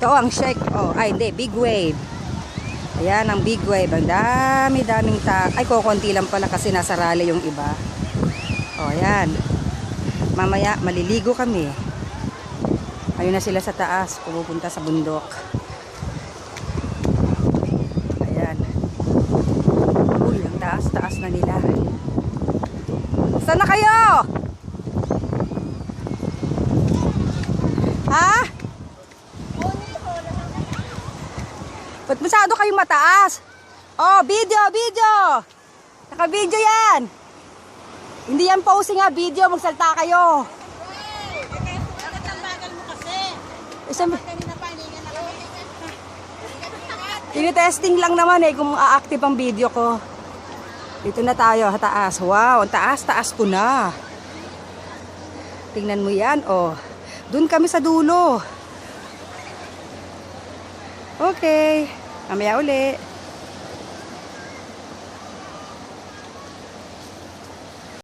Ito ang shake. Oh, ay hindi, big wave. Ayan ang big wave. Ang dami-daming ay kokonti lang pala kasi nasa rally yung iba. Oh, ayan. Mamaya maliligo kami. Ayun na sila sa taas, pupunta sa bundok. Ayan. Uy, ang taas-taas na nila. Saan na kayo? Ha? Ba't masyado kayong mataas? Oh, video, video! Naka-video yan! Hindi yan posing ha, video, magsalta kayo. Bakit ang bagal mo kasi? Isang, Kanina pa, hiningan na kami. tinitesting lang naman kung a-active ang video ko. Dito na tayo, sa taas. Wow, ang taas-taas ko na. Tingnan mo yan, oh. Doon kami sa dulo. Okay, mamaya uli.